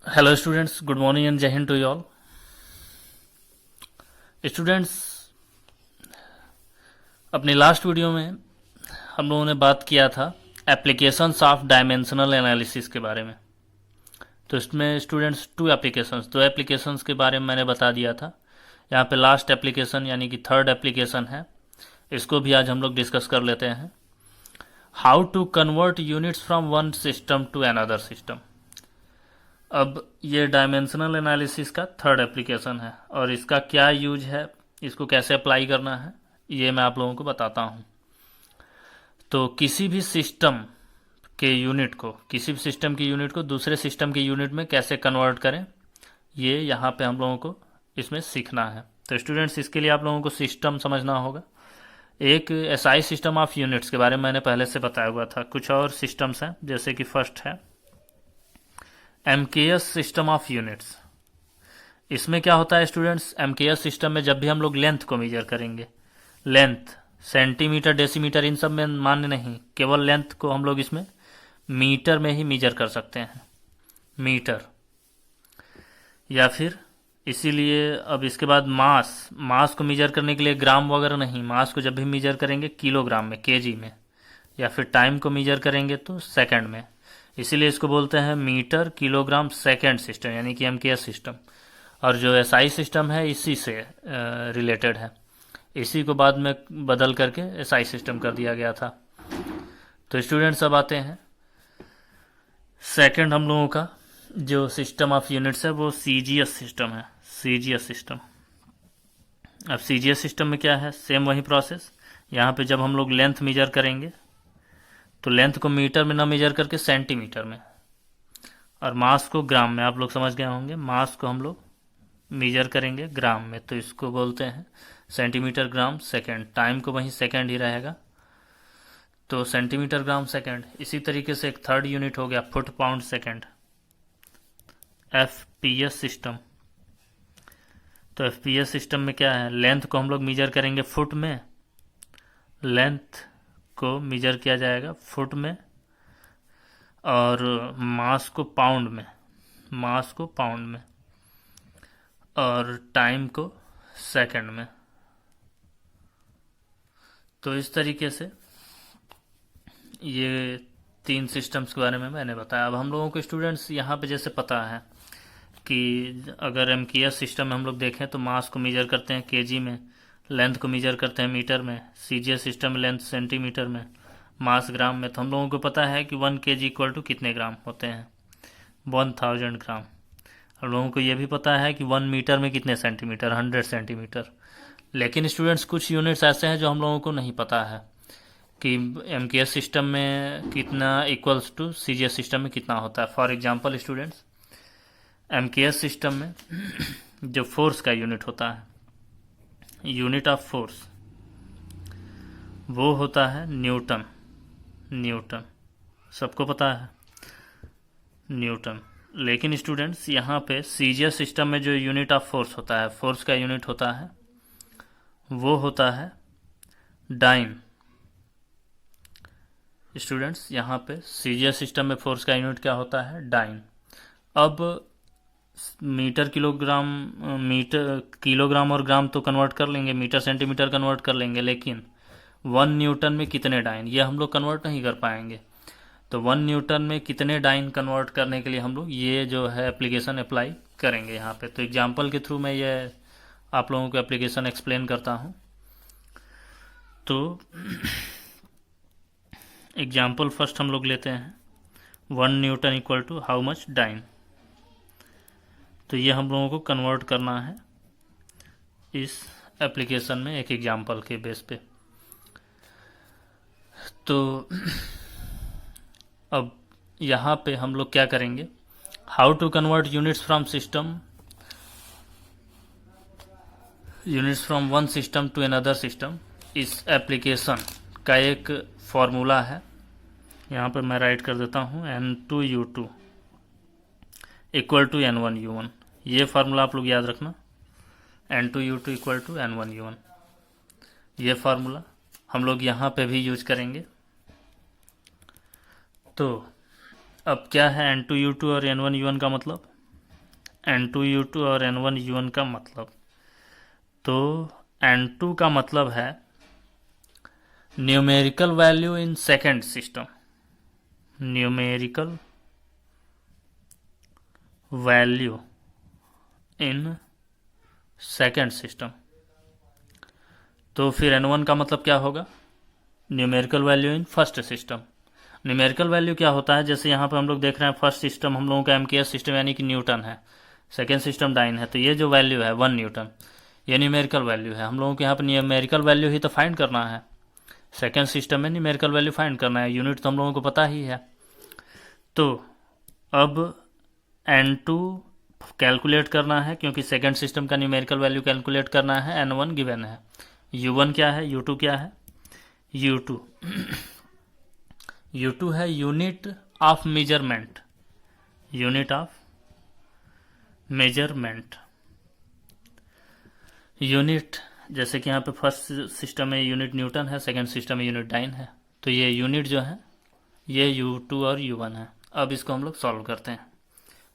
Hello students, good morning and Jai Hind to you all. Students, अपनी last video में हम लोगों ने बात किया था एप्लीकेशंस ऑफ डायमेंशनल एनालिसिस के बारे में। तो इसमें स्टूडेंट्स दो एप्लीकेशंस के बारे में मैंने बता दिया था। यहाँ पे लास्ट एप्लीकेशन यानी कि थर्ड एप्लीकेशन है, इसको भी आज हम लोग डिस्कस कर लेते हैं। How to convert units from one system to another system. अब ये डायमेंशनल एनालिसिस का थर्ड एप्लीकेशन है और इसका क्या यूज है, इसको कैसे अप्लाई करना है, ये मैं आप लोगों को बताता हूँ। तो किसी भी सिस्टम के यूनिट को दूसरे सिस्टम के यूनिट में कैसे कन्वर्ट करें, ये यहाँ पे हम लोगों को इसमें सीखना है। तो स्टूडेंट्स, इसके लिए आप लोगों को सिस्टम समझना होगा। एक एसआई सिस्टम ऑफ यूनिट्स के बारे में मैंने पहले से बताया हुआ था। कुछ और सिस्टम्स हैं, जैसे कि फर्स्ट है एमकेएस सिस्टम ऑफ यूनिट्स। इसमें क्या होता है स्टूडेंट्स, एमकेएस सिस्टम में जब भी हम लोग लेंथ को मेजर करेंगे, लेंथ सेंटीमीटर डेसीमीटर इन सब में मान्य नहीं, केवल लेंथ को हम लोग इसमें मीटर में ही मेजर कर सकते हैं, मीटर। या फिर इसीलिए अब इसके बाद मास को मेजर करने के लिए ग्राम वगैरह नहीं, मास को जब भी मेजर करेंगे किलोग्राम में, केजी में। या फिर टाइम को मेजर करेंगे तो सेकंड में। इसीलिए इसको बोलते हैं मीटर किलोग्राम सेकंड सिस्टम, यानी कि एमकेएस सिस्टम। और जो एसआई सिस्टम है इसी से रिलेटेड है, इसी को बाद में बदल करके एसआई सिस्टम कर दिया गया था। तो स्टूडेंट्स, अब आते हैं सेकंड हम लोगों का जो सिस्टम ऑफ यूनिट्स है वो सीजीएस सिस्टम है, सीजीएस सिस्टम। अब सीजीएस सिस्टम में क्या है, सेम वही प्रोसेस। यहाँ पे जब हम लोग लेंथ मेजर करेंगे तो लेंथ को मीटर में ना मेजर करके सेंटीमीटर में, और मास को ग्राम में। आप लोग समझ गए होंगे, मास को हम लोग मेजर करेंगे ग्राम में, तो इसको बोलते हैं सेंटीमीटर ग्राम सेकंड। टाइम को वहीं सेकंड ही रहेगा, तो सेंटीमीटर ग्राम सेकंड। इसी तरीके से एक थर्ड यूनिट हो गया foot pound second, FPS system. तो एफपीएस सिस्टम में क्या है, लेंथ को हम लोग मेजर करेंगे फुट में, लेंथ को मेजर किया जाएगा फुट में, और मास को पाउंड में, मास को पाउंड में, और टाइम को सेकंड में। तो इस तरीके से ये तीन सिस्टम्स के बारे में मैंने बताया। अब हम लोगों को स्टूडेंट्स यहाँ पे जैसे पता है कि अगर एमकेएस सिस्टम में हम लोग देखें तो मास को मेजर करते हैं केजी में, लेंथ को मेजर करते हैं मीटर में, सीजीएस सिस्टम में लेंथ सेंटीमीटर में, मास ग्राम में। तो हम लोगों को पता है कि 1 केजी इक्वल टू कितने ग्राम होते हैं, 1000 ग्राम। हम लोगों को ये भी पता है कि 1 मीटर में कितने सेंटीमीटर, 100 सेंटीमीटर। लेकिन स्टूडेंट्स, कुछ यूनिट्स ऐसे हैं जो हम लोगों को नहीं पता है कि एमकेएस सिस्टम में कितना इक्वल्स टू सीजीएस सिस्टम में कितना होता है। For example students, MKS system में जो फोर्स का यूनिट होता है, यूनिट ऑफ फोर्स, वो होता है न्यूटन। न्यूटन सबको पता है, न्यूटन। लेकिन स्टूडेंट्स, यहाँ पे सीजीएस सिस्टम में जो यूनिट ऑफ फोर्स होता है, फोर्स का यूनिट होता है, वो होता है डाइन। स्टूडेंट्स, यहाँ पे सीजीएस सिस्टम में फोर्स का यूनिट क्या होता है, डाइन। अब मीटर किलोग्राम और ग्राम तो कन्वर्ट कर लेंगे, मीटर सेंटीमीटर कन्वर्ट कर लेंगे, लेकिन 1 न्यूटन में कितने डाइन, ये हम लोग कन्वर्ट नहीं कर पाएंगे। तो 1 न्यूटन में कितने डाइन कन्वर्ट करने के लिए हम लोग ये जो है एप्लीकेशन अप्लाई करेंगे यहाँ पे। तो एग्जांपल के थ्रू मैं ये आप लोगों को एप्लीकेशन एक्सप्लेन करता हूँ। तो एग्जांपल फर्स्ट हम लोग लेते हैं 1 newton equal to how much dyne. तो ये हम लोगों को कन्वर्ट करना है इस एप्लीकेशन में एक एग्जांपल के बेस पे। तो अब यहाँ पे हम लोग क्या करेंगे, how to convert units from one system to another system. इस एप्लीकेशन का एक फॉर्मूला है, यहाँ पे मैं राइट कर देता हूँ, N2U2 इक्वल टू N1U1। ये फार्मूला आप लोग याद रखना, N2U2 इक्वल टू N1U1। ये फार्मूला हम लोग यहाँ पे भी यूज करेंगे। तो अब क्या है N2U2 और N1U1 का मतलब, N2 U2 और N1 U1 का मतलब, तो N2 का मतलब है numerical value in second system, numerical value in second system. तो फिर N1 का मतलब क्या होगा, numerical value in first system. Numerical value क्या होता है, जैसे यहाँ पे हम लोग देख रहे हैं फर्स्ट सिस्टम हम लोगों का MKS सिस्टम यानी कि न्यूटन है, सेकेंड सिस्टम डाइन है, तो ये जो वैल्यू है 1 न्यूटन, ये न्यूमेरिकल वैल्यू है। हम लोगों को यहाँ पे न्यूमेरिकल वैल्यू ही तो फाइंड करना है, सेकेंड सिस्टम में न्यूमेरिकल वैल्यू फाइंड करना है, यूनिट तो हम लोगों को पता ही है। तो अब N2 कैलकुलेट करना है, क्योंकि सेकेंड सिस्टम का न्यूमेरिकल वैल्यू कैलकुलेट करना है, N1 गिवन है, U1 क्या है, U2 क्या है, U2 U2 है unit of measurement, unit of measurement, unit जैसे कि यहाँ पे फर्स्ट सिस्टम में यूनिट न्यूटन है, सेकेंड सिस्टम में यूनिट डाइन है, तो ये यूनिट जो है ये U2 और U1 है। अब इसको हम लोग सॉल्व करते हैं,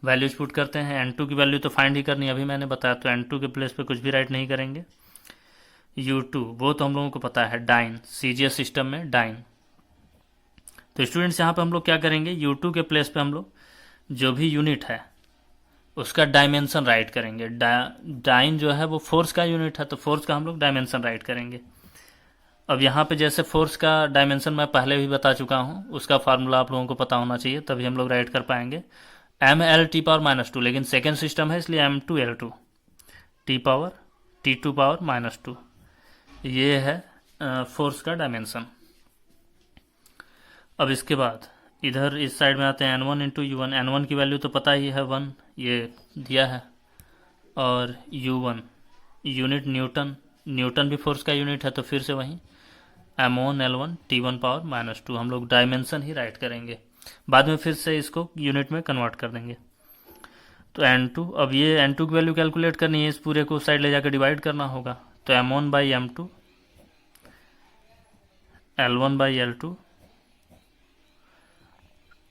वैल्यूज पुट करते हैं। N2 की वैल्यू तो फाइंड ही करनी है, अभी मैंने बताया, तो N2 के प्लेस पे कुछ भी राइट नहीं करेंगे। U2 वो तो हम लोगों को पता है डाइन, CGS सिस्टम में डाइन। तो स्टूडेंट्स यहाँ पे हम लोग क्या करेंगे, U2 के प्लेस पे हम लोग जो भी यूनिट है उसका डायमेंशन राइट करेंगे। डाइन जो है वो फोर्स का यूनिट है, तो फोर्स का हम लोग डायमेंशन राइट करेंगे। अब यहाँ पे जैसे फोर्स का डायमेंशन मैं पहले भी बता चुका हूँ, उसका फार्मूला आप लोगों को पता होना चाहिए, तभी हम लोग राइट कर पाएंगे। mL(T⁻²), लेकिन सेकेंड सिस्टम है इसलिए M2L2 T⁻T2⁻², ये है फोर्स का डायमेंशन। अब इसके बाद इधर इस साइड में आते हैं N1 इंटू U1। N1 की वैल्यू तो पता ही है 1, ये दिया है, और U1 यूनिट न्यूटन, न्यूटन भी फोर्स का यूनिट है, तो फिर से वहीं M1L1 T⁻², हम लोग डायमेंशन ही राइट करेंगे, बाद में फिर से इसको यूनिट में कन्वर्ट कर देंगे। तो N2, अब ये N2 की वैल्यू कैलकुलेट करनी है, इस पूरे को साइड ले जाकर डिवाइड करना होगा, तो M1/M2 L1/L2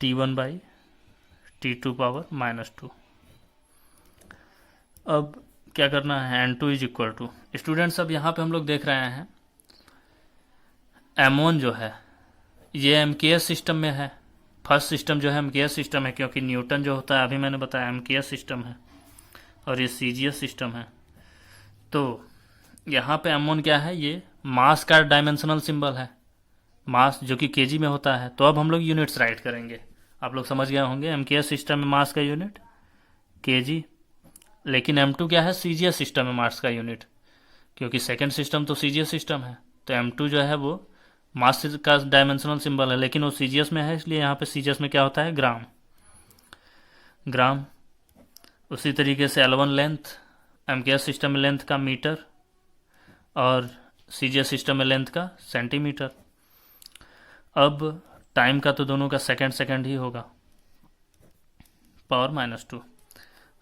T1/T2⁻²। अब क्या करना है, N2 is equal to, students अब यहाँ पे हम लोग देख रहे हैं M1 जो है ये MKS सिस्टम में है, फर्स्ट सिस्टम जो है MKS सिस्टम है, क्योंकि न्यूटन जो होता है अभी मैंने बताया MKS सिस्टम है, और ये CGS सिस्टम है। तो यहाँ पे M1 क्या है, ये मास का डायमेंशनल सिंबल है, मास जो कि केजी में होता है। तो अब हम लोग यूनिट्स राइट करेंगे, आप लोग समझ गए होंगे, MKS सिस्टम में मास का यूनिट केजी, लेकिन M2 क्या है, CGS सिस्टम में मास का यूनिट, क्योंकि सेकेंड सिस्टम तो CGS सिस्टम है, तो M2 जो है वो मास का डायमेंशनल सिंबल है, लेकिन वो CGS में है, इसलिए यहाँ पे CGS में क्या होता है, ग्राम, ग्राम। उसी तरीके से L1 लेंथ, MKS सिस्टम में लेंथ का मीटर, और CGS सिस्टम में लेंथ का सेंटीमीटर। अब टाइम का तो दोनों का सेकेंड ही होगा, (⁻²).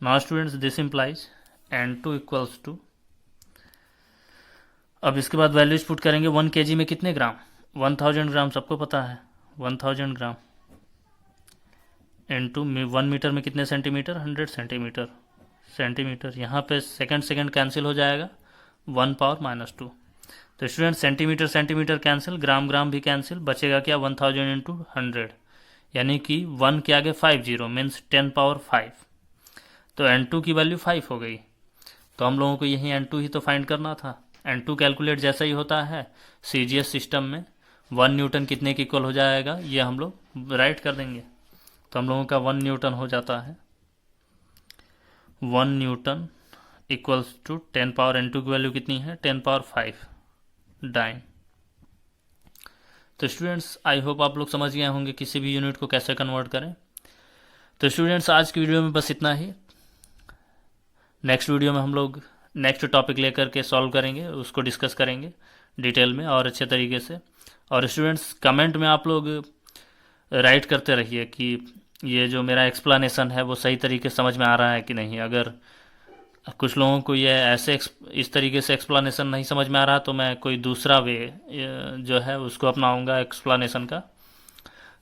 Now students this implies N2 equals to, अब इसके बाद वैल्यूज पुट करेंगे। 1 kg में कितने ग्राम, 1000 ग्राम, सबको पता है 1000 ग्राम, इंटू 1 मीटर में कितने सेंटीमीटर, 100 सेंटीमीटर, यहाँ पे सेकेंड कैंसिल हो जाएगा, 1⁻²। तो स्टूडेंट सेंटीमीटर कैंसिल, ग्राम भी कैंसिल, बचेगा क्या, 1000 इंटू 100, यानी कि 1 के आगे 50 मीन्स 10⁻5। तो N2 की वैल्यू 5 हो गई, तो हम लोगों को यही N2 ही तो फाइंड करना था। N2 कैलकुलेट जैसा ही होता है CGS सिस्टम में, 1 न्यूटन कितने के इक्वल हो जाएगा, ये हम लोग राइट कर देंगे, तो हम लोगों का 1 न्यूटन हो जाता है, 1 Newton equals to 10 power, N2 की वैल्यू कितनी है, 10⁻5 डाइन। तो स्टूडेंट्स आई होप आप लोग समझ गए होंगे किसी भी यूनिट को कैसे कन्वर्ट करें। तो स्टूडेंट्स आज की वीडियो में बस इतना ही, नेक्स्ट वीडियो में हम लोग नेक्स्ट टॉपिक लेकर के सॉल्व करेंगे, उसको डिस्कस करेंगे डिटेल में और अच्छे तरीके से। और स्टूडेंट्स कमेंट में आप लोग राइट करते रहिए कि ये जो मेरा एक्सप्लेनेशन है वो सही तरीके से समझ में आ रहा है कि नहीं। अगर कुछ लोगों को ये ऐसे इस तरीके से एक्सप्लेनेशन नहीं समझ में आ रहा तो मैं कोई दूसरा वे जो है उसको अपनाऊंगा एक्सप्लेनेशन का।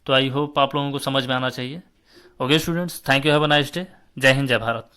तो आई होप आप लोगों को समझ में आना चाहिए। Okay students, thank you, have a nice day, जय हिंद जय भारत।